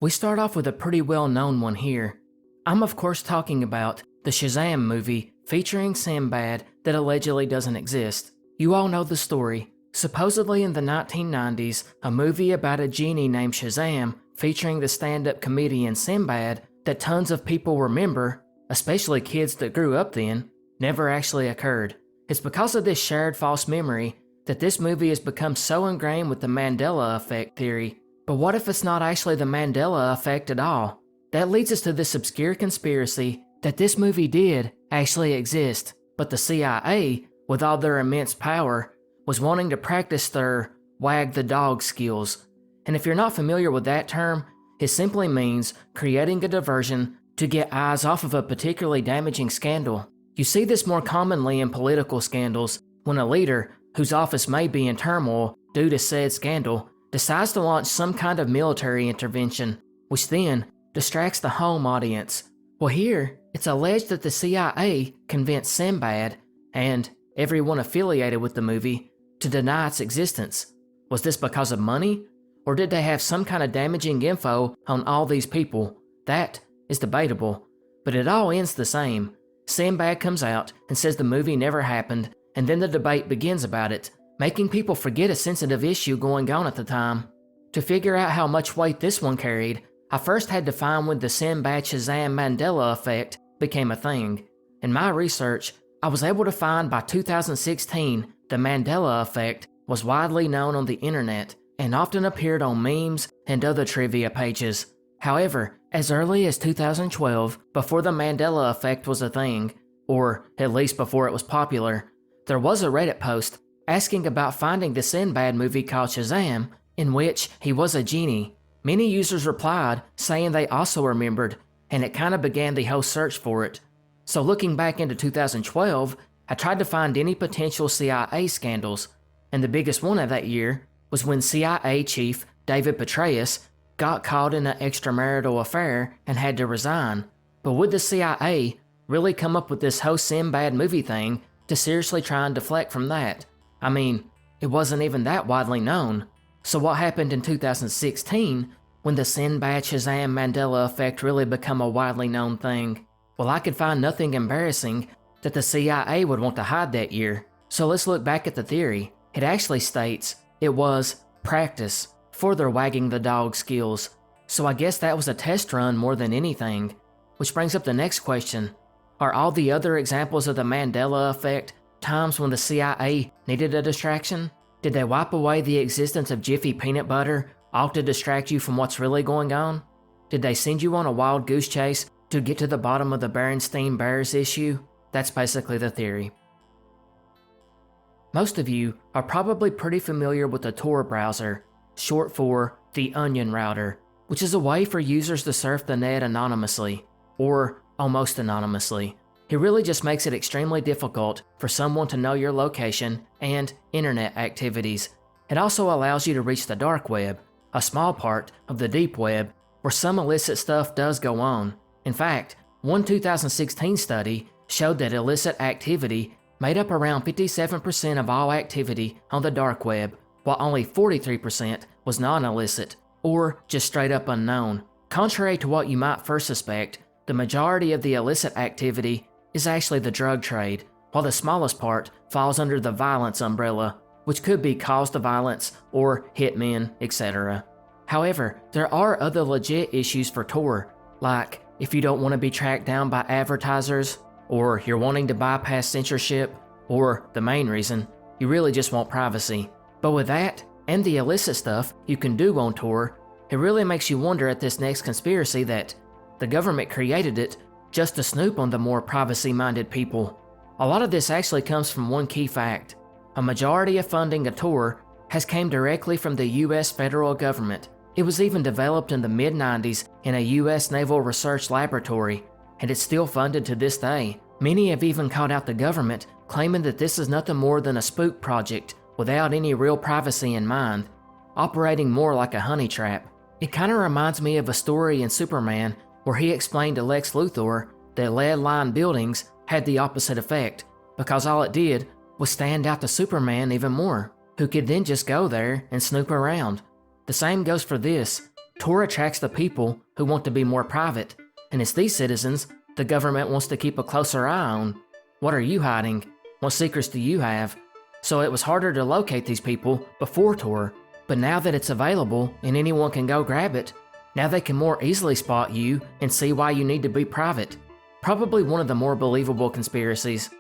We start off with a pretty well-known one here. I'm of course talking about the Shazam movie featuring Sinbad that allegedly doesn't exist. You all know the story. Supposedly in the 1990s, a movie about a genie named Shazam featuring the stand-up comedian Sinbad that tons of people remember, especially kids that grew up then, never actually occurred. It's because of this shared false memory that this movie has become so ingrained with the Mandela effect theory. But what if it's not actually the Mandela effect at all? That leads us to this obscure conspiracy that this movie did actually exist, but the CIA, with all their immense power, was wanting to practice their wag the dog skills. And if you're not familiar with that term, it simply means creating a diversion to get eyes off of a particularly damaging scandal. You see this more commonly in political scandals when a leader, whose office may be in turmoil due to said scandal, decides to launch some kind of military intervention, which then distracts the home audience. Well, here, it's alleged that the CIA convinced Sinbad, and everyone affiliated with the movie, to deny its existence. Was this because of money? Or did they have some kind of damaging info on all these people? That is debatable, but it all ends the same. Sinbad comes out and says the movie never happened, and then the debate begins about it, making people forget a sensitive issue going on at the time. To figure out how much weight this one carried, I first had to find when the Sinbad Shazam Mandela effect became a thing. In my research, I was able to find by 2016 the Mandela effect was widely known on the internet and often appeared on memes and other trivia pages. However, as early as 2012, before the Mandela effect was a thing, or at least before it was popular, there was a Reddit post asking about finding the Sinbad movie called Shazam, in which he was a genie. Many users replied saying they also remembered, and it kind of began the whole search for it. So looking back into 2012, I tried to find any potential CIA scandals, and the biggest one of that year was when CIA chief David Petraeus got caught in an extramarital affair and had to resign. But would the CIA really come up with this whole Sinbad movie thing to seriously try and deflect from that? I mean, it wasn't even that widely known. So what happened in 2016 when the Sinbad Shazam Mandela effect really became a widely known thing? Well, I could find nothing embarrassing that the CIA would want to hide that year. So let's look back at the theory. It actually states it was practice for their wagging the dog skills. So I guess that was a test run more than anything. Which brings up the next question. Are all the other examples of the Mandela effect times when the CIA needed a distraction? Did they wipe away the existence of Jiffy peanut butter all to distract you from what's really going on? Did they send you on a wild goose chase to get to the bottom of the Berenstain Bears issue? That's basically the theory. Most of you are probably pretty familiar with the Tor browser, short for the Onion Router, which is a way for users to surf the net anonymously, or almost anonymously. It really just makes it extremely difficult for someone to know your location and internet activities. It also allows you to reach the dark web, a small part of the deep web where some illicit stuff does go on. In fact, one 2016 study showed that illicit activity made up around 57% of all activity on the dark web, while only 43% was non-illicit, or just straight up unknown. Contrary to what you might first suspect, the majority of the illicit activity is actually the drug trade, while the smallest part falls under the violence umbrella, which could be cause to violence or hitmen, etc. However, there are other legit issues for Tor, like if you don't want to be tracked down by advertisers, or you're wanting to bypass censorship, or the main reason, you really just want privacy. But with that, and the illicit stuff you can do on Tor, it really makes you wonder at this next conspiracy that the government created it just to snoop on the more privacy-minded people. A lot of this actually comes from one key fact. A majority of funding of Tor has came directly from the US federal government. It was even developed in the mid-90s in a US Naval Research Laboratory, and it's still funded to this day. Many have even called out the government, claiming that this is nothing more than a spook project without any real privacy in mind, operating more like a honey trap. It kinda reminds me of a story in Superman where he explained to Lex Luthor that lead-lined buildings had the opposite effect, because all it did was stand out to Superman even more, who could then just go there and snoop around. The same goes for this. Tor attracts the people who want to be more private, and it's these citizens the government wants to keep a closer eye on. What are you hiding? What secrets do you have? So it was harder to locate these people before Tor, but now that it's available and anyone can go grab it, now they can more easily spot you and see why you need to be private. Probably one of the more believable conspiracies.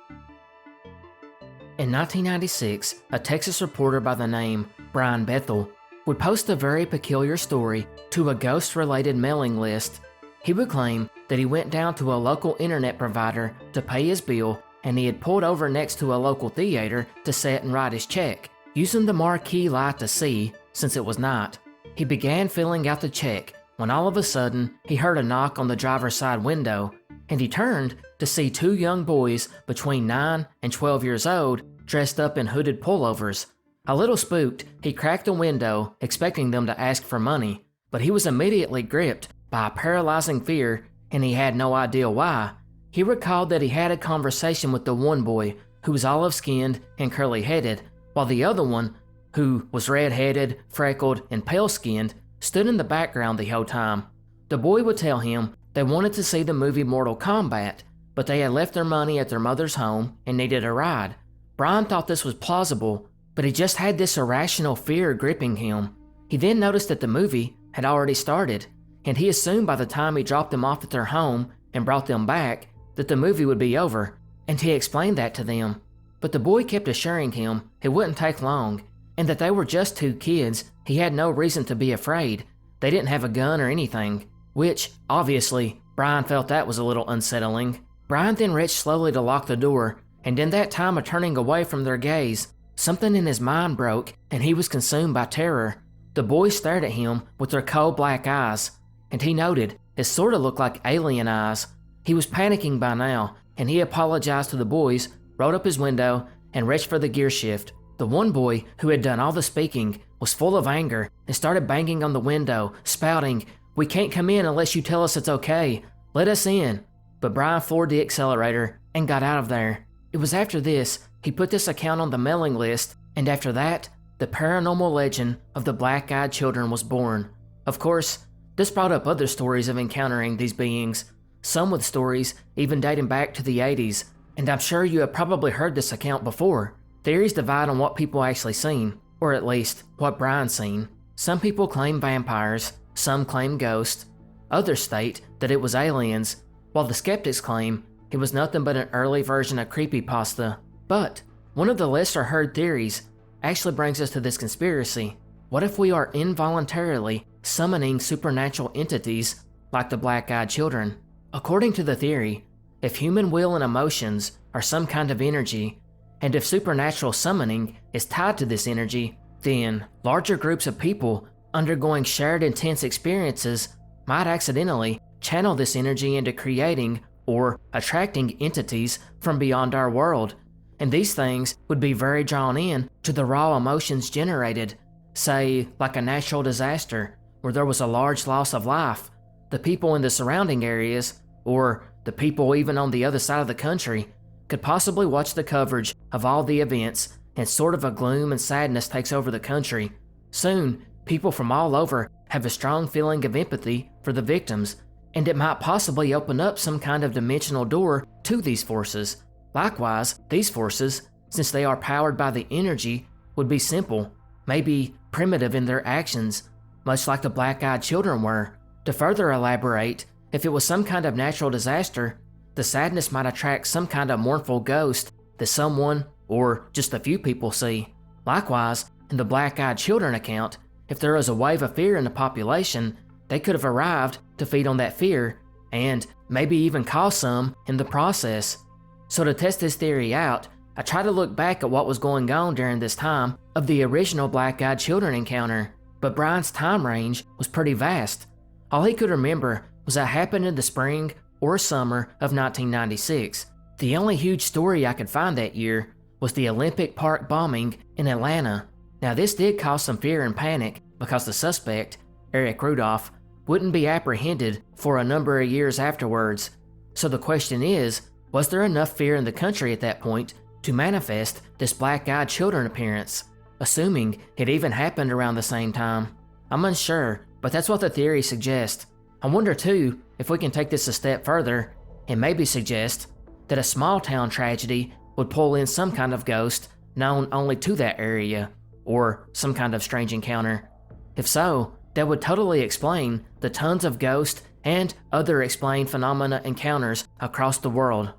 In 1996, a Texas reporter by the name Brian Bethel would post a very peculiar story to a ghost-related mailing list. He would claim that he went down to a local internet provider to pay his bill, and he had pulled over next to a local theater to sit and write his check. Using the marquee light to see, since it was night, he began filling out the check when all of a sudden he heard a knock on the driver's side window, and he turned to see two young boys between 9 and 12 years old dressed up in hooded pullovers. A little spooked, he cracked the window, expecting them to ask for money, but he was immediately gripped by a paralyzing fear, and he had no idea why. He recalled that he had a conversation with the one boy, who was olive-skinned and curly-headed, while the other one, who was red-headed, freckled, and pale-skinned, stood in the background the whole time. The boy would tell him they wanted to see the movie Mortal Kombat, but they had left their money at their mother's home and needed a ride. Brian thought this was plausible, but he just had this irrational fear gripping him. He then noticed that the movie had already started, and he assumed by the time he dropped them off at their home and brought them back that the movie would be over, and he explained that to them. But the boy kept assuring him it wouldn't take long, and that they were just two kids. He had no reason to be afraid. They didn't have a gun or anything, which, obviously, Brian felt that was a little unsettling. Brian then reached slowly to lock the door, and in that time of turning away from their gaze, something in his mind broke, and he was consumed by terror. The boys stared at him with their cold black eyes, and he noted it sort of looked like alien eyes. He was panicking by now, and he apologized to the boys, rolled up his window, and reached for the gear shift. The one boy, who had done all the speaking, was full of anger and started banging on the window, spouting, "We can't come in unless you tell us it's okay. Let us in." But Brian floored the accelerator and got out of there. It was after this he put this account on the mailing list, and after that, the paranormal legend of the black-eyed children was born. Of course, this brought up other stories of encountering these beings, some with stories even dating back to the 80s, and I'm sure you have probably heard this account before. Theories divide on what people actually seen, or at least what Brian seen. Some people claim vampires, some claim ghosts, others state that it was aliens, while the skeptics claim it was nothing but an early version of creepypasta. But one of the lesser heard theories actually brings us to this conspiracy. What if we are involuntarily summoning supernatural entities like the black-eyed children? According to the theory, if human will and emotions are some kind of energy, and if supernatural summoning is tied to this energy, then larger groups of people undergoing shared intense experiences might accidentally channel this energy into creating or attracting entities from beyond our world, and these things would be very drawn in to the raw emotions generated, say like a natural disaster where there was a large loss of life. The people in the surrounding areas, or the people even on the other side of the country, could possibly watch the coverage of all the events, and sort of a gloom and sadness takes over the country. Soon, people from all over have a strong feeling of empathy for the victims, and it might possibly open up some kind of dimensional door to these forces. Likewise, these forces, since they are powered by the energy, would be simple, maybe primitive in their actions, much like the black-eyed children were. To further elaborate, if it was some kind of natural disaster, the sadness might attract some kind of mournful ghost that someone, or just a few people see. Likewise, in the black-eyed children account, if there is a wave of fear in the population, they could have arrived to feed on that fear, and maybe even cause some in the process. So to test this theory out, I tried to look back at what was going on during this time of the original black-eyed children encounter, but Brian's time range was pretty vast. All he could remember was that happened in the spring or summer of 1996. The only huge story I could find that year was the Olympic Park bombing in Atlanta. Now this did cause some fear and panic because the suspect, Eric Rudolph, wouldn't be apprehended for a number of years afterwards. So the question is, was there enough fear in the country at that point to manifest this black-eyed children appearance? Assuming it even happened around the same time. I'm unsure, But that's what the theory suggests. I wonder too if we can take this a step further and maybe suggest that a small town tragedy would pull in some kind of ghost known only to that area, or some kind of strange encounter. If so, that would totally explain the tons of ghost and other explained phenomena encounters across the world.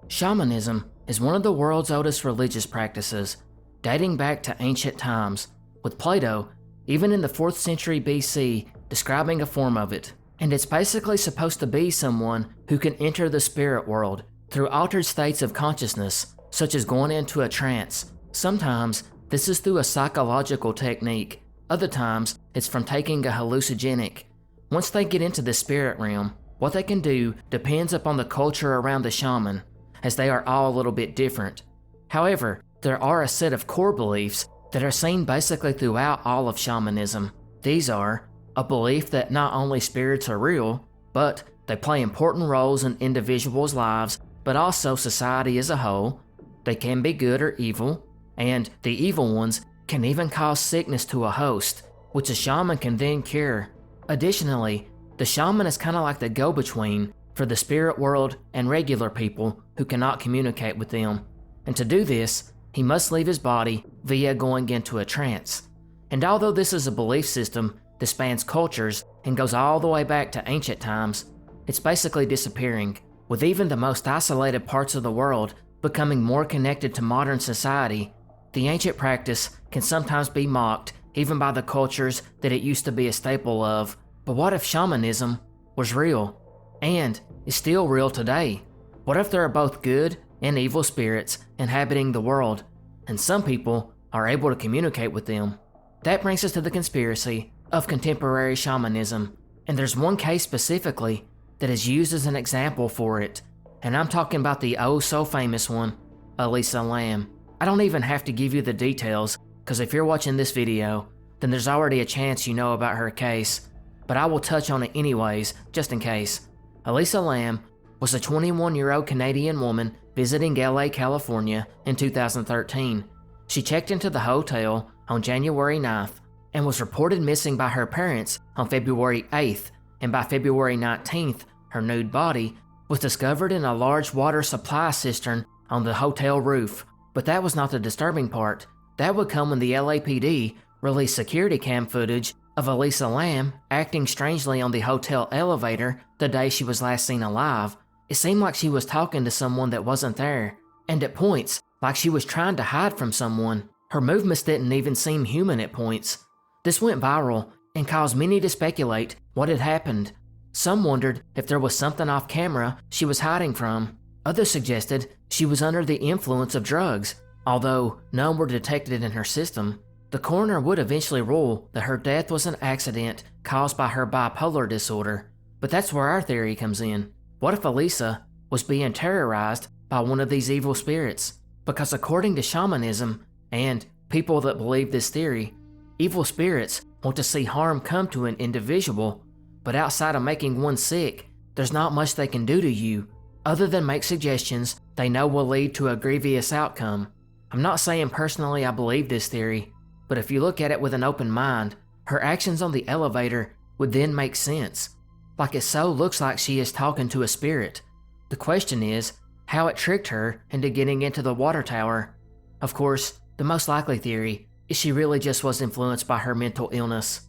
Shamanism is one of the world's oldest religious practices, dating back to ancient times, with Plato, even in the 4th century BC, describing a form of it. And it's basically supposed to be someone who can enter the spirit world through altered states of consciousness, such as going into a trance. Sometimes this is through a psychological technique, other times it's from taking a hallucinogenic. Once they get into the spirit realm, what they can do depends upon the culture around the shaman, as they are all a little bit different. However, there are a set of core beliefs that are seen basically throughout all of shamanism. These are a belief that not only spirits are real, but they play important roles in individuals' lives, but also society as a whole. They can be good or evil, and the evil ones can even cause sickness to a host, which a shaman can then cure. Additionally, the shaman is kind of like the go-between for the spirit world and regular people who cannot communicate with them. And to do this, he must leave his body via going into a trance. And although this is a belief system that spans cultures and goes all the way back to ancient times, it's basically disappearing, with even the most isolated parts of the world becoming more connected to modern society. The ancient practice can sometimes be mocked even by the cultures that it used to be a staple of. But what if shamanism was real and is still real today? What if there are both good and evil spirits inhabiting the world, and some people are able to communicate with them? That brings us to the conspiracy of contemporary shamanism, and there's one case specifically that is used as an example for it, and I'm talking about the oh so famous one, Elisa Lam. I don't even have to give you the details, because if you're watching this video, then there's already a chance you know about her case, but I will touch on it anyways, just in case. Elisa Lam was a 21-year-old Canadian woman visiting LA, California in 2013. She checked into the hotel on January 9th and was reported missing by her parents on February 8th, and by February 19th, her nude body was discovered in a large water supply cistern on the hotel roof. But that was not the disturbing part. That would come when the LAPD released security cam footage of Elisa Lam acting strangely on the hotel elevator the day she was last seen alive. It seemed like she was talking to someone that wasn't there, and at points, like she was trying to hide from someone. Her movements didn't even seem human at points. This went viral and caused many to speculate what had happened. Some wondered if there was something off camera she was hiding from. Others suggested she was under the influence of drugs, although none were detected in her system. The coroner would eventually rule that her death was an accident caused by her bipolar disorder. But that's where our theory comes in. What if Elisa was being terrorized by one of these evil spirits? Because according to shamanism and people that believe this theory, evil spirits want to see harm come to an individual, but outside of making one sick, there's not much they can do to you, other than make suggestions they know will lead to a grievous outcome. I'm not saying personally I believe this theory, but if you look at it with an open mind, her actions on the elevator would then make sense. Like it so looks like she is talking to a spirit. The question is how it tricked her into getting into the water tower. Of course, the most likely theory is she really just was influenced by her mental illness.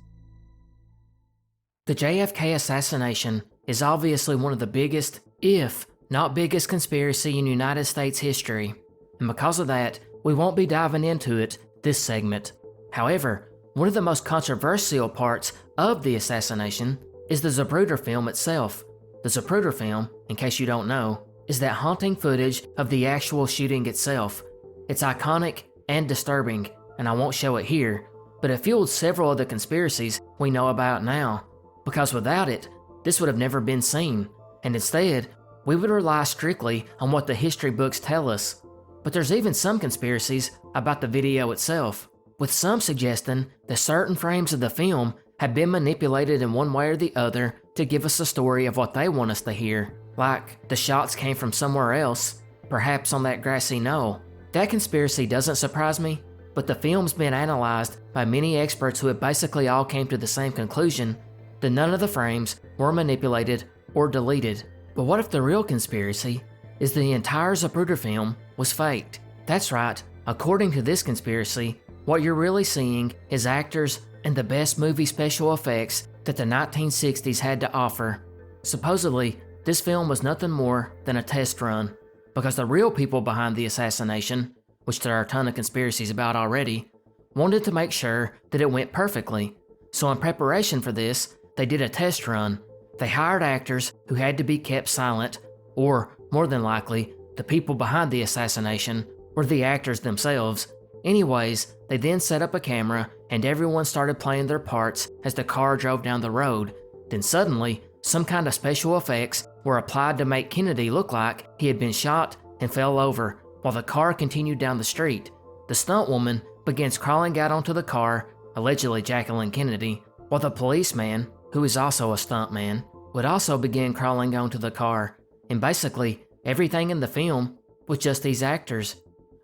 The JFK assassination is obviously one of the biggest, if not biggest, conspiracy in United States history, and because of that, we won't be diving into it this segment. However, one of the most controversial parts of the assassination is the Zapruder film itself. The Zapruder film, in case you don't know, is that haunting footage of the actual shooting itself. It's iconic and disturbing, and I won't show it here, but it fueled several of the conspiracies we know about now, because without it, this would have never been seen, and instead, we would rely strictly on what the history books tell us. But there's even some conspiracies about the video itself, with some suggesting that certain frames of the film have been manipulated in one way or the other to give us a story of what they want us to hear, like the shots came from somewhere else, perhaps on that grassy knoll. That conspiracy doesn't surprise me, but the film's been analyzed by many experts who have basically all came to the same conclusion that none of the frames were manipulated or deleted. But what if the real conspiracy is the entire Zapruder film was faked? That's right, according to this conspiracy, what you're really seeing is actors and the best movie special effects that the 1960s had to offer. Supposedly, this film was nothing more than a test run, because the real people behind the assassination, which there are a ton of conspiracies about already, wanted to make sure that it went perfectly. So in preparation for this, they did a test run. They hired actors who had to be kept silent, or more than likely, the people behind the assassination were the actors themselves. Anyways, they then set up a camera and everyone started playing their parts as the car drove down the road. Then suddenly, some kind of special effects were applied to make Kennedy look like he had been shot and fell over while the car continued down the street. The stunt woman begins crawling out onto the car, allegedly Jacqueline Kennedy, while the policeman, who is also a stuntman, would also begin crawling onto the car. And basically, everything in the film was just these actors.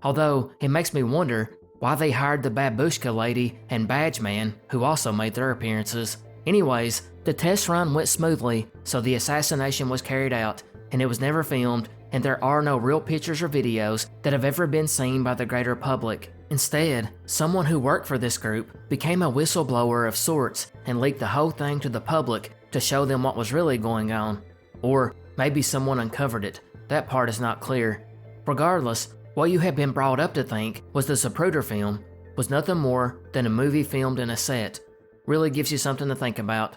Although, it makes me wonder why they hired the babushka lady and badge man, who also made their appearances. Anyways, the test run went smoothly, so the assassination was carried out, and it was never filmed, and there are no real pictures or videos that have ever been seen by the greater public. Instead, someone who worked for this group became a whistleblower of sorts and leaked the whole thing to the public to show them what was really going on. Or maybe someone uncovered it. That part is not clear. Regardless, what you have been brought up to think was the Zapruder film was nothing more than a movie filmed in a set. Really gives you something to think about.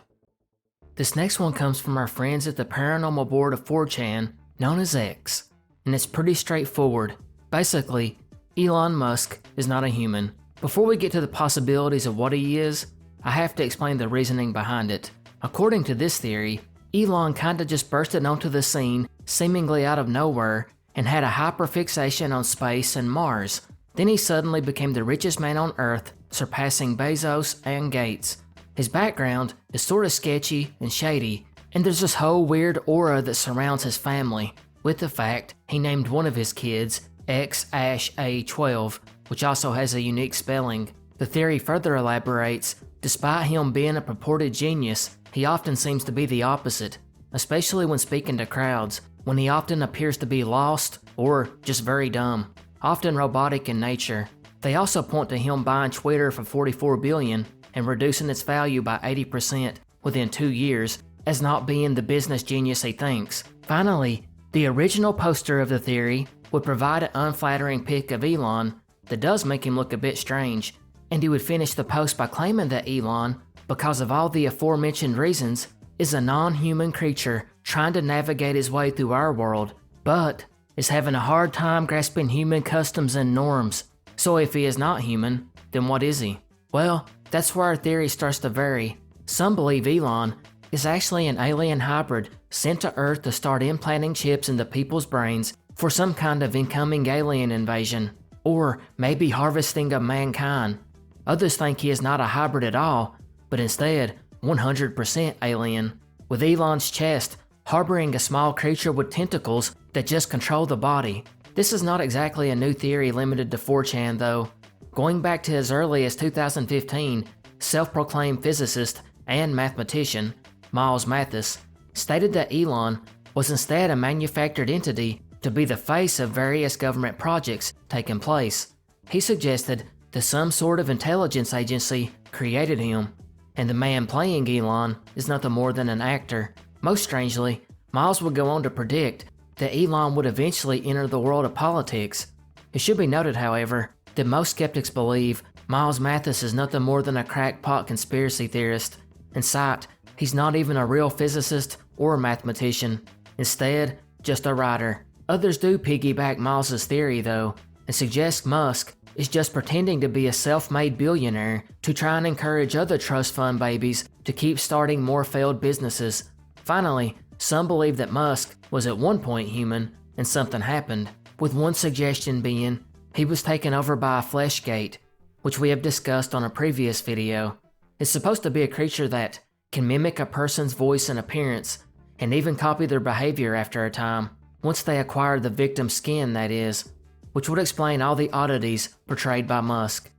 This next one comes from our friends at the Paranormal Board of 4chan, known as X, and it's pretty straightforward. Basically, Elon Musk is not a human. Before we get to the possibilities of what he is, I have to explain the reasoning behind it. According to this theory, Elon kinda just bursted onto the scene seemingly out of nowhere and had a hyperfixation on space and Mars. Then he suddenly became the richest man on Earth, surpassing Bezos and Gates. His background is sorta sketchy and shady, and there's this whole weird aura that surrounds his family, with the fact he named one of his kids X-A12, which also has a unique spelling. The theory further elaborates, despite him being a purported genius, he often seems to be the opposite, especially when speaking to crowds, when he often appears to be lost or just very dumb, often robotic in nature. They also point to him buying Twitter for $44 billion and reducing its value by 80% within 2 years as not being the business genius he thinks. Finally, the original poster of the theory would provide an unflattering pic of Elon that does make him look a bit strange, and he would finish the post by claiming that Elon, because of all the aforementioned reasons, is a non-human creature trying to navigate his way through our world, but is having a hard time grasping human customs and norms. So if he is not human, then what is he? Well, that's where our theory starts to vary. Some believe Elon is actually an alien hybrid sent to Earth to start implanting chips into people's brains for some kind of incoming alien invasion, or maybe harvesting of mankind. Others think he is not a hybrid at all, but instead 100% alien, with Elon's chest harboring a small creature with tentacles that just control the body. This is not exactly a new theory limited to 4chan though. Going back to as early as 2015, self-proclaimed physicist and mathematician Miles Mathis stated that Elon was instead a manufactured entity to be the face of various government projects taking place. He suggested that some sort of intelligence agency created him, and the man playing Elon is nothing more than an actor. Most strangely, Miles would go on to predict that Elon would eventually enter the world of politics. It should be noted, however, that most skeptics believe Miles Mathis is nothing more than a crackpot conspiracy theorist. In fact, he's not even a real physicist or mathematician. Instead, just a writer. Others do piggyback Miles's theory though, and suggest Musk is just pretending to be a self-made billionaire to try and encourage other trust fund babies to keep starting more failed businesses. Finally, some believe that Musk was at one point human and something happened, with one suggestion being he was taken over by a fleshgate, which we have discussed on a previous video. It's supposed to be a creature that can mimic a person's voice and appearance, and even copy their behavior after a time, once they acquire the victim's skin, that is, which would explain all the oddities portrayed by Musk.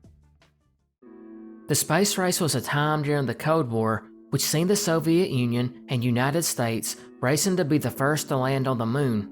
The space race was a time during the Cold War which seen the Soviet Union and United States racing to be the first to land on the moon.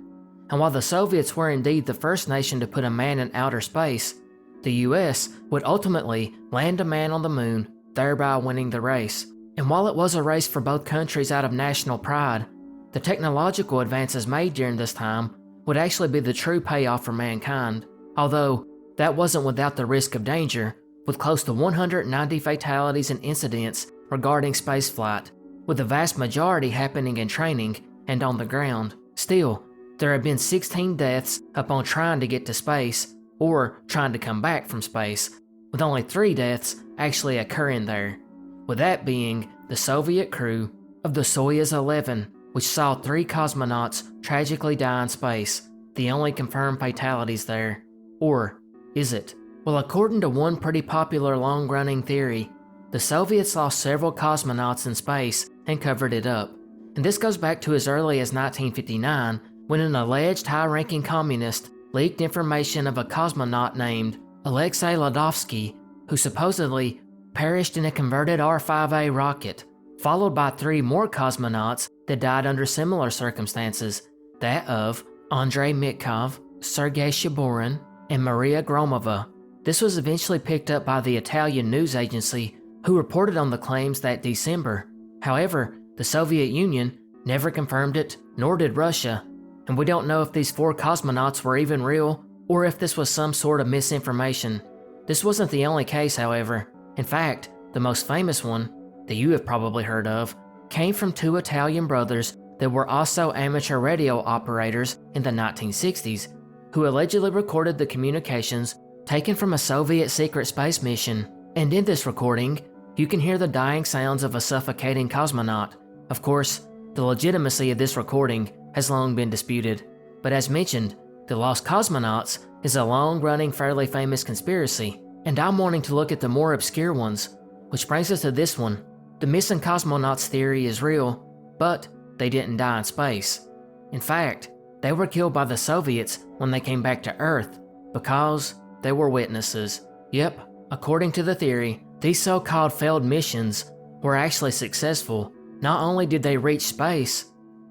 And while the Soviets were indeed the first nation to put a man in outer space, the US would ultimately land a man on the moon, thereby winning the race. And while it was a race for both countries out of national pride, the technological advances made during this time would actually be the true payoff for mankind, although that wasn't without the risk of danger, with close to 190 fatalities and incidents regarding spaceflight, with the vast majority happening in training and on the ground. Still, there have been 16 deaths upon trying to get to space, or trying to come back from space, with only 3 deaths actually occurring there, with that being the Soviet crew of the Soyuz 11, which saw 3 cosmonauts tragically die in space, the only confirmed fatalities there. Or is it? Well, according to one pretty popular long-running theory, the Soviets lost several cosmonauts in space and covered it up. And this goes back to as early as 1959, when an alleged high-ranking communist leaked information of a cosmonaut named Alexei Ladovsky, who supposedly perished in a converted R-5A rocket, followed by 3 more cosmonauts that died under similar circumstances, that of Andrei Mitkov, Sergei Shaburin, and Maria Gromova. This was eventually picked up by the Italian news agency, who reported on the claims that December. However, the Soviet Union never confirmed it, nor did Russia, and we don't know if these 4 cosmonauts were even real, or if this was some sort of misinformation. This wasn't the only case, however. In fact, the most famous one, that you have probably heard of, came from 2 Italian brothers that were also amateur radio operators in the 1960s, who allegedly recorded the communications taken from a Soviet secret space mission. And in this recording, you can hear the dying sounds of a suffocating cosmonaut. Of course, the legitimacy of this recording has long been disputed, but as mentioned, the lost cosmonauts is a long-running, fairly famous conspiracy, and I'm wanting to look at the more obscure ones, which brings us to this one. The missing cosmonauts theory is real, but they didn't die in space. In fact, they were killed by the Soviets when they came back to Earth, because they were witnesses. Yep, according to the theory, these so-called failed missions were actually successful. Not only did they reach space,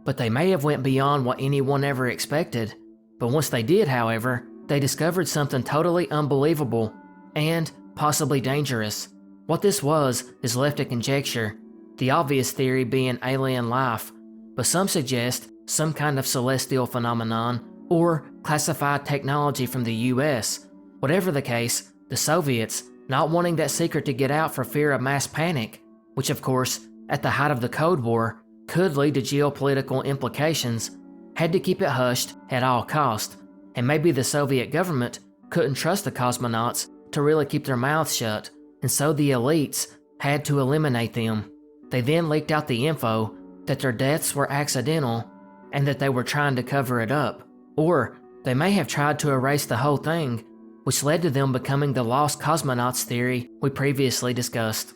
but they may have went beyond what anyone ever expected. But once they did, however, they discovered something totally unbelievable and possibly dangerous. What this was is left to conjecture, the obvious theory being alien life, but some suggest some kind of celestial phenomenon or classified technology from the US. Whatever the case, the Soviets, not wanting that secret to get out for fear of mass panic, which of course, at the height of the Cold War, could lead to geopolitical implications, had to keep it hushed at all cost. And maybe the Soviet government couldn't trust the cosmonauts to really keep their mouths shut, and so the elites had to eliminate them. They then leaked out the info that their deaths were accidental and that they were trying to cover it up. Or they may have tried to erase the whole thing, which led to them becoming the lost cosmonauts theory we previously discussed.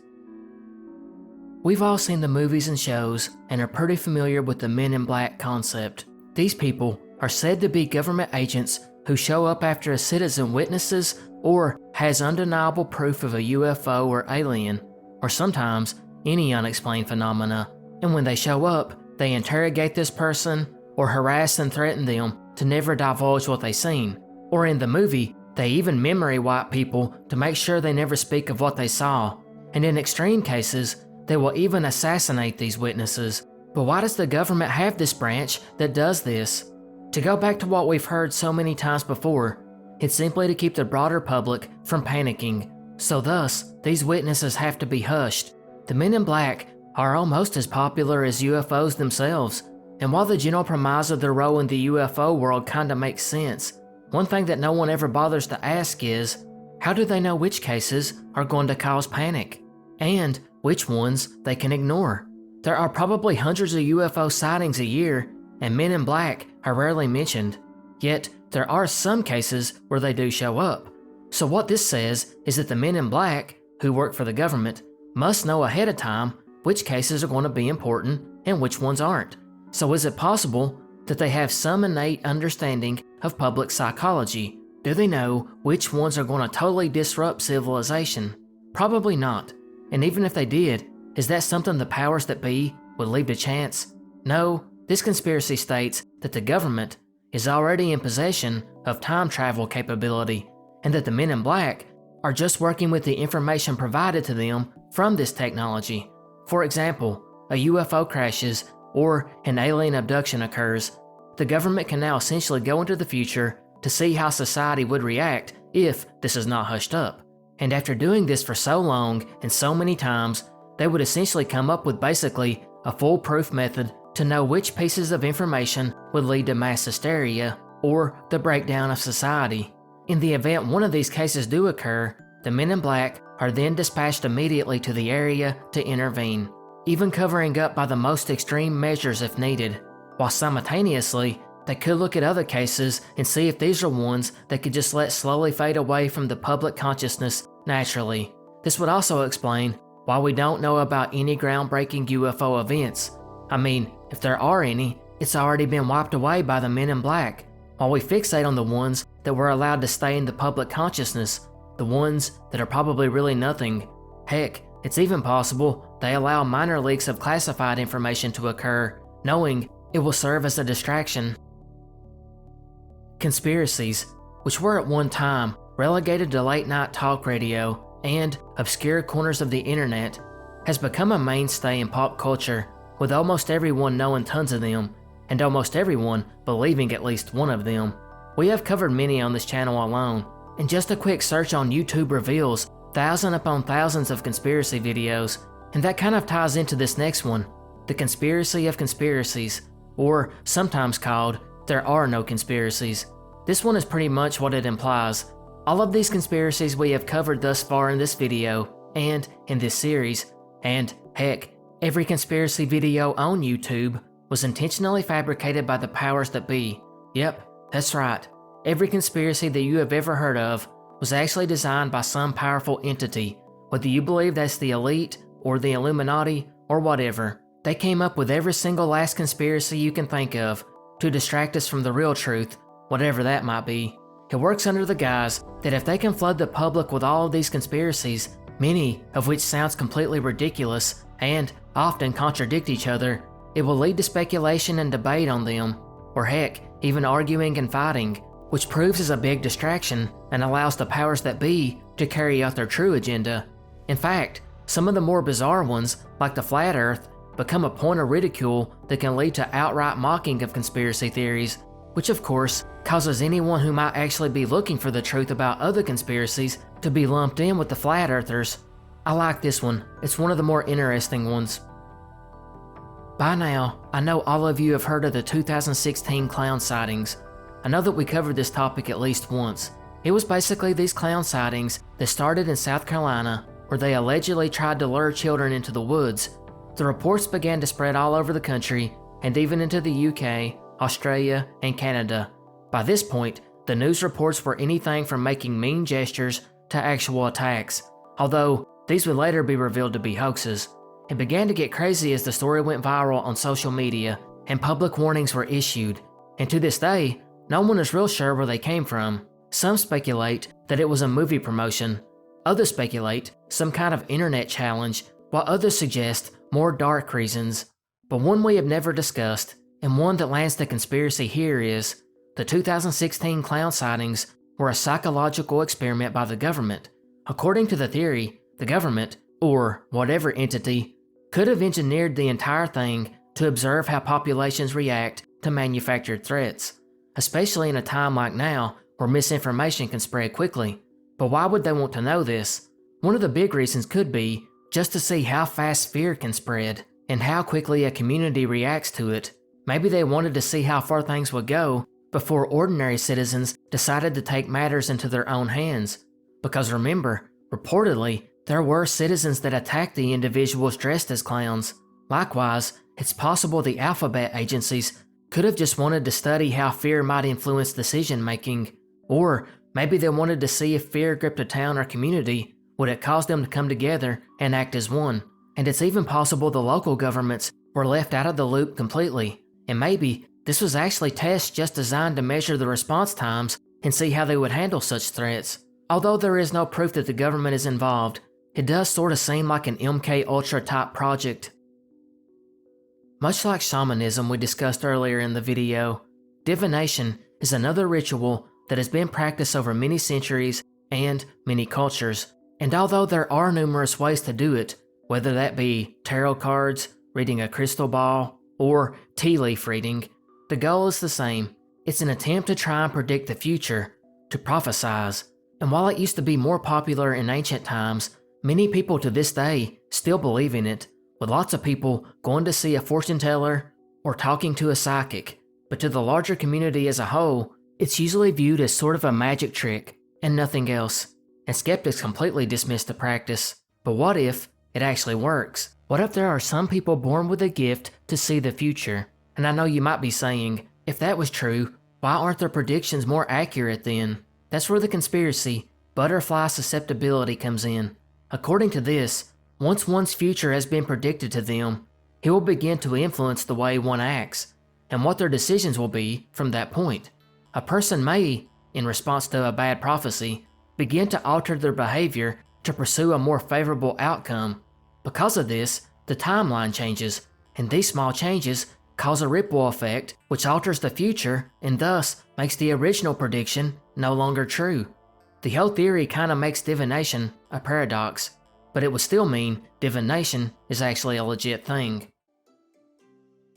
We've all seen the movies and shows and are pretty familiar with the Men in Black concept. These people are said to be government agents who show up after a citizen witnesses or has undeniable proof of a UFO or alien, or sometimes any unexplained phenomena, and when they show up, they interrogate this person or harass and threaten them to never divulge what they've seen. Or in the movie, they even memory wipe people to make sure they never speak of what they saw, and in extreme cases, they will even assassinate these witnesses. But why does the government have this branch that does this? To go back to what we've heard so many times before, it's simply to keep the broader public from panicking. So thus, these witnesses have to be hushed. The Men in Black are almost as popular as UFOs themselves, and while the general premise of their role in the UFO world kinda makes sense, one thing that no one ever bothers to ask is, how do they know which cases are going to cause panic? And which ones they can ignore? There are probably hundreds of UFO sightings a year, and Men in Black are rarely mentioned. Yet, there are some cases where they do show up. So what this says is that the Men in Black, who work for the government, must know ahead of time which cases are going to be important and which ones aren't. So is it possible that they have some innate understanding of public psychology? Do they know which ones are going to totally disrupt civilization? Probably not. And even if they did, is that something the powers that be would leave to chance? No, this conspiracy states that the government is already in possession of time travel capability, and that the men in black are just working with the information provided to them from this technology. For example, a UFO crashes or an alien abduction occurs. The government can now essentially go into the future to see how society would react if this is not hushed up. And after doing this for so long and so many times, they would essentially come up with basically a foolproof method to know which pieces of information would lead to mass hysteria or the breakdown of society. In the event one of these cases do occur, the men in black are then dispatched immediately to the area to intervene, even covering up by the most extreme measures if needed, while simultaneously they could look at other cases and see if these are ones they could just let slowly fade away from the public consciousness naturally. This would also explain why we don't know about any groundbreaking UFO events. I mean, if there are any, it's already been wiped away by the men in black, while we fixate on the ones that were allowed to stay in the public consciousness, the ones that are probably really nothing. Heck, it's even possible they allow minor leaks of classified information to occur, knowing it will serve as a distraction. Conspiracies, which were at one time relegated to late-night talk radio and obscure corners of the internet, has become a mainstay in pop culture, with almost everyone knowing tons of them, and almost everyone believing at least one of them. We have covered many on this channel alone, and just a quick search on YouTube reveals thousands upon thousands of conspiracy videos, and that kind of ties into this next one, the conspiracy of conspiracies, or sometimes called there are no conspiracies. This one is pretty much what it implies. All of these conspiracies we have covered thus far in this video, and in this series, and heck, every conspiracy video on YouTube was intentionally fabricated by the powers that be. Yep, that's right. Every conspiracy that you have ever heard of was actually designed by some powerful entity, whether you believe that's the elite, or the Illuminati, or whatever. They came up with every single last conspiracy you can think of to distract us from the real truth, whatever that might be. It works under the guise that if they can flood the public with all of these conspiracies, many of which sounds completely ridiculous and often contradict each other, it will lead to speculation and debate on them, or heck, even arguing and fighting, which proves as a big distraction and allows the powers that be to carry out their true agenda. In fact, some of the more bizarre ones, like the flat earth, become a point of ridicule that can lead to outright mocking of conspiracy theories, which of course causes anyone who might actually be looking for the truth about other conspiracies to be lumped in with the flat earthers. I like this one, it's one of the more interesting ones. By now, I know all of you have heard of the 2016 clown sightings. I know that we covered this topic at least once. It was basically these clown sightings that started in South Carolina, where they allegedly tried to lure children into the woods. The reports began to spread all over the country, and even into the UK, Australia, and Canada. By this point, the news reports were anything from making mean gestures to actual attacks, although these would later be revealed to be hoaxes. It began to get crazy as the story went viral on social media, and public warnings were issued, and to this day, no one is real sure where they came from. Some speculate that it was a movie promotion, others speculate some kind of internet challenge, while others suggest more dark reasons. But one we have never discussed, and one that lands the conspiracy here, is the 2016 clown sightings were a psychological experiment by the government. According to the theory, the government, or whatever entity, could have engineered the entire thing to observe how populations react to manufactured threats, especially in a time like now where misinformation can spread quickly. But why would they want to know this? One of the big reasons could be just to see how fast fear can spread and how quickly a community reacts to it. Maybe they wanted to see how far things would go before ordinary citizens decided to take matters into their own hands. Because remember, reportedly, there were citizens that attacked the individuals dressed as clowns. Likewise, it's possible the alphabet agencies could have just wanted to study how fear might influence decision making, or maybe they wanted to see if fear gripped a town or community, would it cause them to come together and act as one. And it's even possible the local governments were left out of the loop completely, and maybe this was actually tests just designed to measure the response times and see how they would handle such threats. Although there is no proof that the government is involved, It does sort of seem like an MK Ultra type project. Much like shamanism we discussed earlier in the video, divination is another ritual that has been practiced over many centuries and many cultures. And although there are numerous ways to do it, whether that be tarot cards, reading a crystal ball, or tea leaf reading, the goal is the same. It's an attempt to try and predict the future, to prophesize. And while it used to be more popular in ancient times, many people to this day still believe in it, with lots of people going to see a fortune teller or talking to a psychic. But to the larger community as a whole, it's usually viewed as sort of a magic trick and nothing else, and skeptics completely dismiss the practice. But what if it actually works? What if there are some people born with a gift to see the future? And I know you might be saying, if that was true, why aren't their predictions more accurate then? That's where the conspiracy, butterfly susceptibility, comes in. According to this, once one's future has been predicted to them, it will begin to influence the way one acts, and what their decisions will be from that point. A person may, in response to a bad prophecy, begin to alter their behavior to pursue a more favorable outcome. Because of this, the timeline changes, and these small changes cause a ripple effect which alters the future and thus makes the original prediction no longer true. The whole theory kinda makes divination a paradox, but it would still mean divination is actually a legit thing.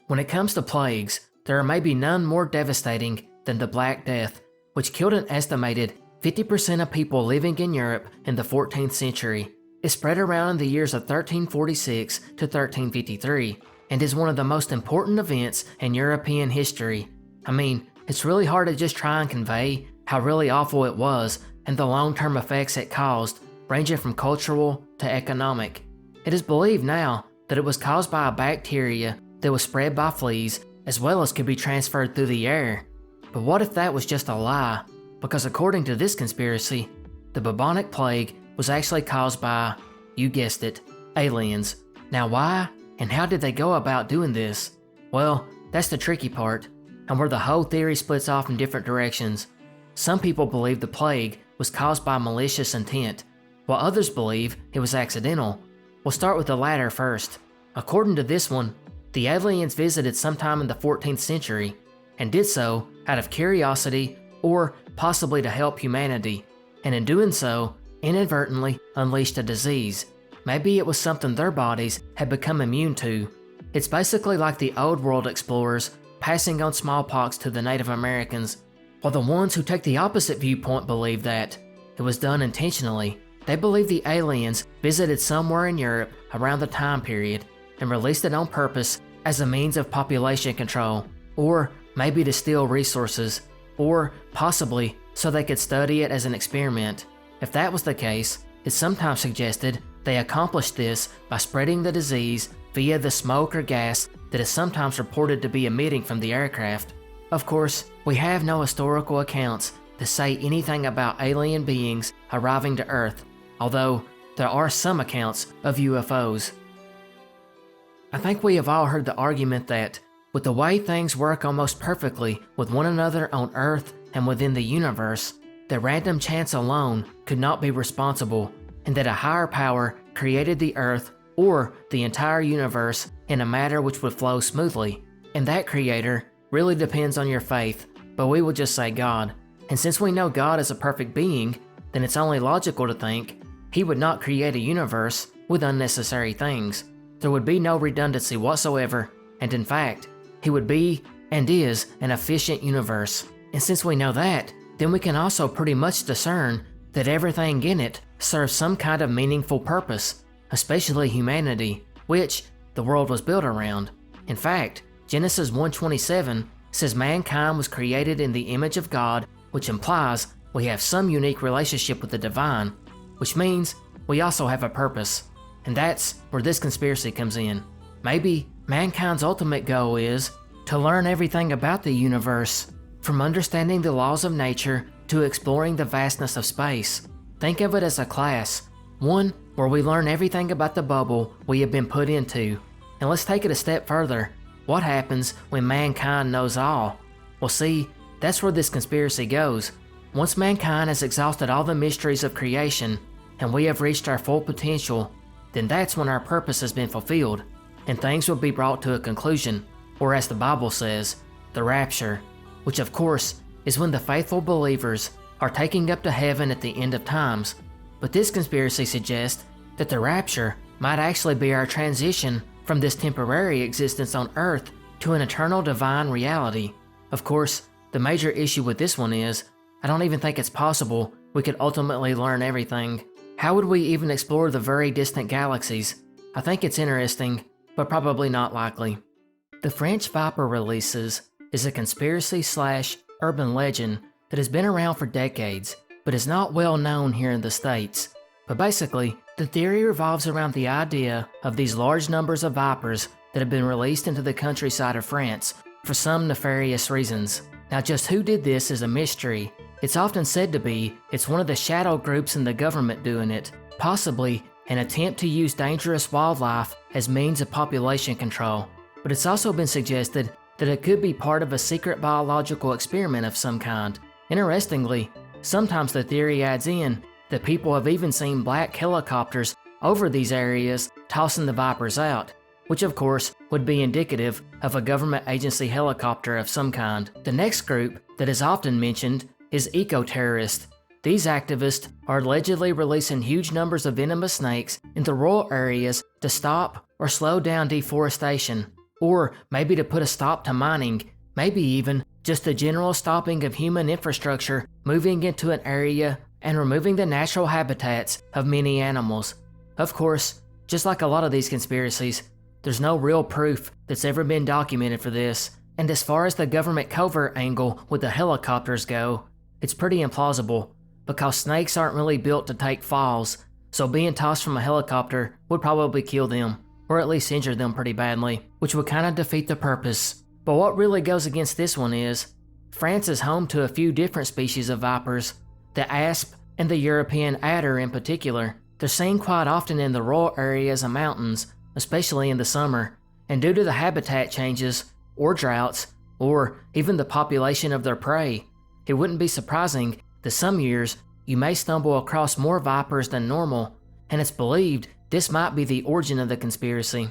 When it comes to plagues, there are maybe none more devastating than the Black Death, which killed an estimated 50% of people living in Europe in the 14th century. It spread around in the years of 1346 to 1353, and is one of the most important events in European history. I mean, it's really hard to just try and convey how really awful it was and the long-term effects it caused, ranging from cultural to economic. It is believed now that it was caused by a bacteria that was spread by fleas, as well as could be transferred through the air. But what if that was just a lie? Because according to this conspiracy, the Bubonic Plague was actually caused by, you guessed it, aliens. Now why and how did they go about doing this? Well, that's the tricky part, and where the whole theory splits off in different directions. Some people believe the plague was caused by malicious intent, while others believe it was accidental. We'll start with the latter first. According to this one, the aliens visited sometime in the 14th century, and did so out of curiosity or possibly to help humanity, and in doing so, inadvertently unleashed a disease. Maybe it was something their bodies had become immune to. It's basically like the old world explorers passing on smallpox to the Native Americans, while the ones who take the opposite viewpoint believe that it was done intentionally. They believe the aliens visited somewhere in Europe around the time period and released it on purpose as a means of population control, or maybe to steal resources, or possibly so they could study it as an experiment. If that was the case, it's sometimes suggested they accomplished this by spreading the disease via the smoke or gas that is sometimes reported to be emitting from the aircraft. Of course, we have no historical accounts to say anything about alien beings arriving to Earth, although there are some accounts of UFOs. I think we have all heard the argument that, with the way things work almost perfectly with one another on Earth and within the universe, that random chance alone could not be responsible, and that a higher power created the Earth or the entire universe in a manner which would flow smoothly. And that creator really depends on your faith, but we will just say God. And since we know God is a perfect being, then it's only logical to think he would not create a universe with unnecessary things. There would be no redundancy whatsoever, and in fact, he would be and is an efficient universe. And since we know that, then we can also pretty much discern that everything in it serves some kind of meaningful purpose, especially humanity, which the world was built around. In fact, Genesis 1:27 says mankind was created in the image of God, which implies we have some unique relationship with the divine, which means we also have a purpose. And that's where this conspiracy comes in. Maybe mankind's ultimate goal is to learn everything about the universe, from understanding the laws of nature to exploring the vastness of space. Think of it as a class, one where we learn everything about the bubble we have been put into. And let's take it a step further. What happens when mankind knows all? Well, see, that's where this conspiracy goes. Once mankind has exhausted all the mysteries of creation, and we have reached our full potential, then that's when our purpose has been fulfilled, and things will be brought to a conclusion, or as the Bible says, the rapture, which of course is when the faithful believers are taken up to heaven at the end of times. But this conspiracy suggests that the rapture might actually be our transition from this temporary existence on Earth to an eternal divine reality. Of course, the major issue with this one is, I don't even think it's possible we could ultimately learn everything. How would we even explore the very distant galaxies? I think it's interesting, but probably not likely. The French Viper releases is a conspiracy/urban legend that has been around for decades, but is not well known here in the States. But basically, the theory revolves around the idea of these large numbers of Vipers that have been released into the countryside of France for some nefarious reasons. Now, just who did this is a mystery. It's often said to be it's one of the shadow groups in the government doing it, possibly an attempt to use dangerous wildlife as means of population control. But it's also been suggested that it could be part of a secret biological experiment of some kind. Interestingly, sometimes the theory adds in that people have even seen black helicopters over these areas tossing the Vipers out, which of course would be indicative of a government agency helicopter of some kind. The next group that is often mentioned is eco-terrorists. These activists are allegedly releasing huge numbers of venomous snakes into rural areas to stop or slow down deforestation, or maybe to put a stop to mining, maybe even just the general stopping of human infrastructure moving into an area and removing the natural habitats of many animals. Of course, just like a lot of these conspiracies, there's no real proof that's ever been documented for this, and as far as the government covert angle with the helicopters go, it's pretty implausible, because snakes aren't really built to take falls, so being tossed from a helicopter would probably kill them, or at least injure them pretty badly, which would kind of defeat the purpose. But what really goes against this one is, France is home to a few different species of vipers, the asp and the European adder in particular. They're seen quite often in the rural areas and mountains, especially in the summer, and due to the habitat changes, or droughts, or even the population of their prey, it wouldn't be surprising that some years you may stumble across more vipers than normal, and it's believed this might be the origin of the conspiracy.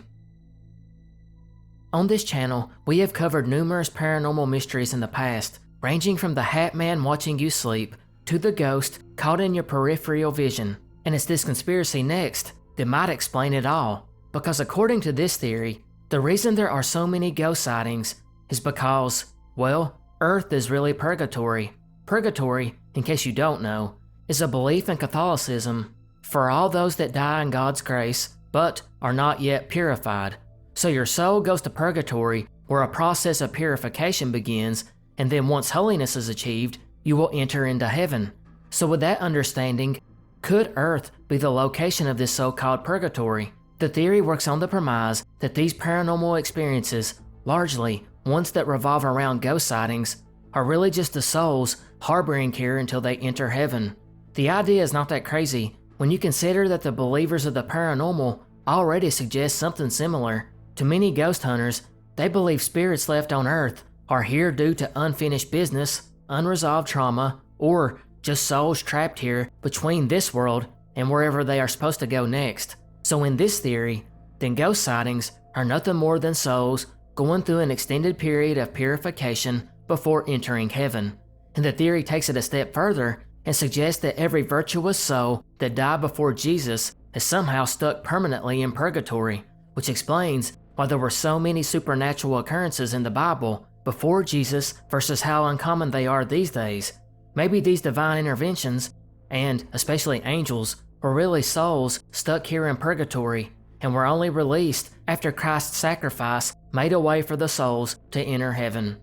On this channel, we have covered numerous paranormal mysteries in the past, ranging from the Hat Man watching you sleep to the ghost caught in your peripheral vision, and it's this conspiracy next that might explain it all. Because according to this theory, the reason there are so many ghost sightings is because, well, Earth is really purgatory. Purgatory, in case you don't know, is a belief in Catholicism for all those that die in God's grace but are not yet purified. So your soul goes to purgatory, where a process of purification begins, and then once holiness is achieved, you will enter into heaven. So with that understanding, could Earth be the location of this so-called purgatory? The theory works on the premise that these paranormal experiences, largely ones that revolve around ghost sightings, are really just the souls harboring here until they enter heaven. The idea is not that crazy when you consider that the believers of the paranormal already suggest something similar. To many ghost hunters, they believe spirits left on Earth are here due to unfinished business, unresolved trauma, or just souls trapped here between this world and wherever they are supposed to go next. So in this theory, then ghost sightings are nothing more than souls going through an extended period of purification before entering heaven. And the theory takes it a step further and suggests that every virtuous soul that died before Jesus is somehow stuck permanently in purgatory, which explains why there were so many supernatural occurrences in the Bible before Jesus versus how uncommon they are these days. Maybe these divine interventions, and especially angels, were really souls stuck here in purgatory and were only released after Christ's sacrifice made a way for the souls to enter heaven.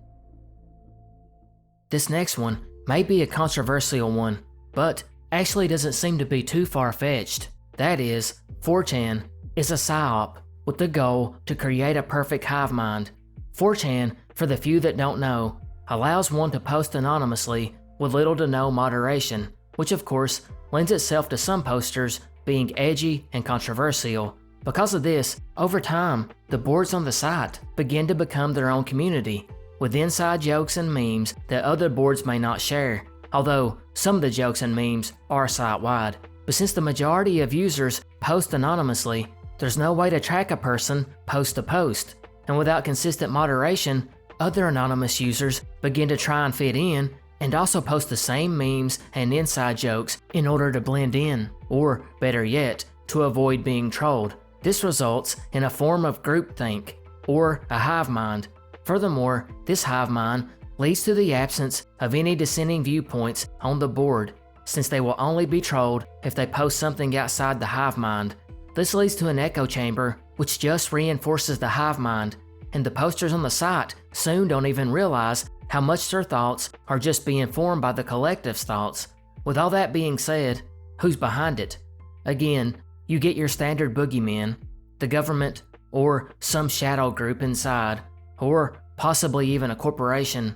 This next one may be a controversial one, but actually doesn't seem to be too far-fetched. That is, 4chan is a psyop with the goal to create a perfect hive mind. 4chan, for the few that don't know, allows one to post anonymously with little to no moderation, which of course lends itself to some posters being edgy and controversial. Because of this, over time, the boards on the site begin to become their own community, with inside jokes and memes that other boards may not share, although some of the jokes and memes are site-wide. but since the majority of users post anonymously, there's no way to track a person post to post, and without consistent moderation, other anonymous users begin to try and fit in and also post the same memes and inside jokes in order to blend in, or better yet, to avoid being trolled. This results in a form of groupthink, or a hive mind. Furthermore, this hive mind leads to the absence of any dissenting viewpoints on the board, since they will only be trolled if they post something outside the hive mind. This leads to an echo chamber, which just reinforces the hive mind, and the posters on the site soon don't even realize how much their thoughts are just being formed by the collective's thoughts. With all that being said, who's behind it? Again, you get your standard boogeymen, the government, or some shadow group inside, or possibly even a corporation.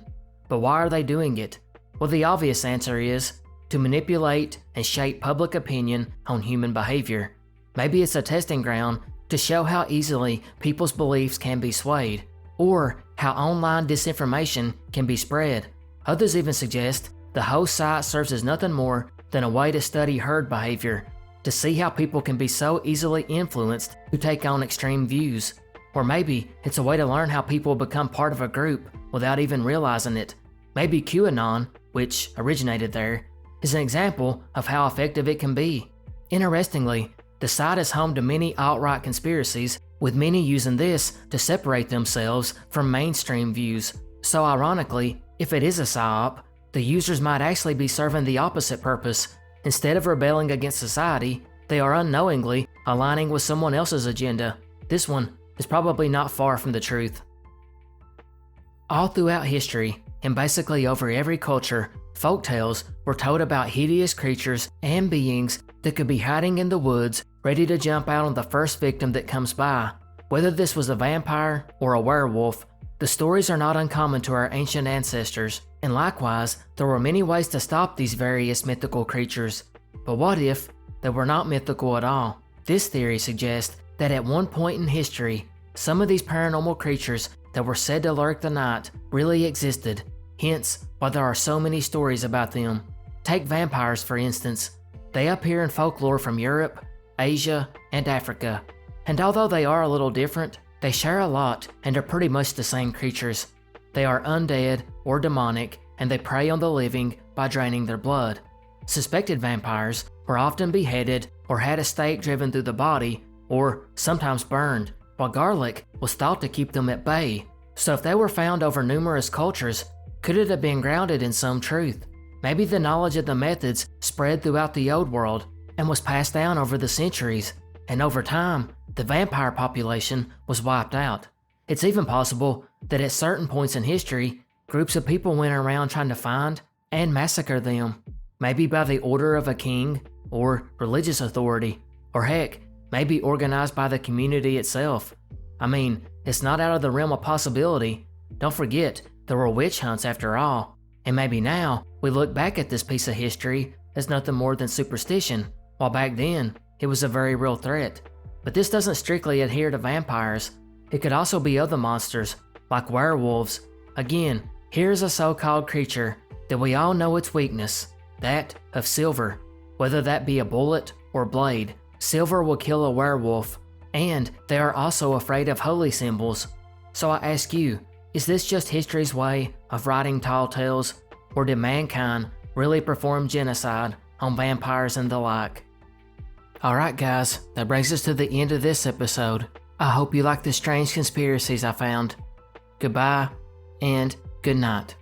But why are they doing it? Well, the obvious answer is to manipulate and shape public opinion on human behavior. Maybe it's a testing ground to show how easily people's beliefs can be swayed, or how online disinformation can be spread. Others even suggest the whole site serves as nothing more than a way to study herd behavior, to see how people can be so easily influenced to take on extreme views. Or maybe it's a way to learn how people become part of a group without even realizing it. Maybe QAnon, which originated there, is an example of how effective it can be. Interestingly, the site is home to many alt-right conspiracies, with many using this to separate themselves from mainstream views. So ironically, if it is a psyop, the users might actually be serving the opposite purpose. Instead of rebelling against society, they are unknowingly aligning with someone else's agenda. This one is probably not far from the truth. All throughout history, and basically over every culture, folktales were told about hideous creatures and beings that could be hiding in the woods, ready to jump out on the first victim that comes by. Whether this was a vampire or a werewolf, the stories are not uncommon to our ancient ancestors, and likewise, there were many ways to stop these various mythical creatures. But what if they were not mythical at all? This theory suggests that at one point in history, some of these paranormal creatures that were said to lurk the night really existed, hence why there are so many stories about them. Take vampires for instance. They appear in folklore from Europe, Asia, and Africa, and although they are a little different, they share a lot and are pretty much the same creatures. They are undead or demonic, and they prey on the living by draining their blood. Suspected vampires were often beheaded or had a stake driven through the body, or sometimes burned, while garlic was thought to keep them at bay. So if they were found over numerous cultures, could it have been grounded in some truth? Maybe the knowledge of the methods spread throughout the old world and was passed down over the centuries, and over time, the vampire population was wiped out. It's even possible that at certain points in history, groups of people went around trying to find and massacre them, maybe by the order of a king or religious authority, or heck, maybe organized by the community itself. I mean, it's not out of the realm of possibility. Don't forget, there were witch hunts after all, and maybe now we look back at this piece of history as nothing more than superstition, while back then it was a very real threat. But this doesn't strictly adhere to vampires. It could also be other monsters, like werewolves. Again, here's a so-called creature that we all know its weakness, that of silver. Whether that be a bullet or blade, silver will kill a werewolf, and they are also afraid of holy symbols. So I ask you, is this just history's way of writing tall tales, or did mankind really perform genocide on vampires and the like? Alright guys, that brings us to the end of this episode. I hope you like the strange conspiracies I found. Goodbye, and good night.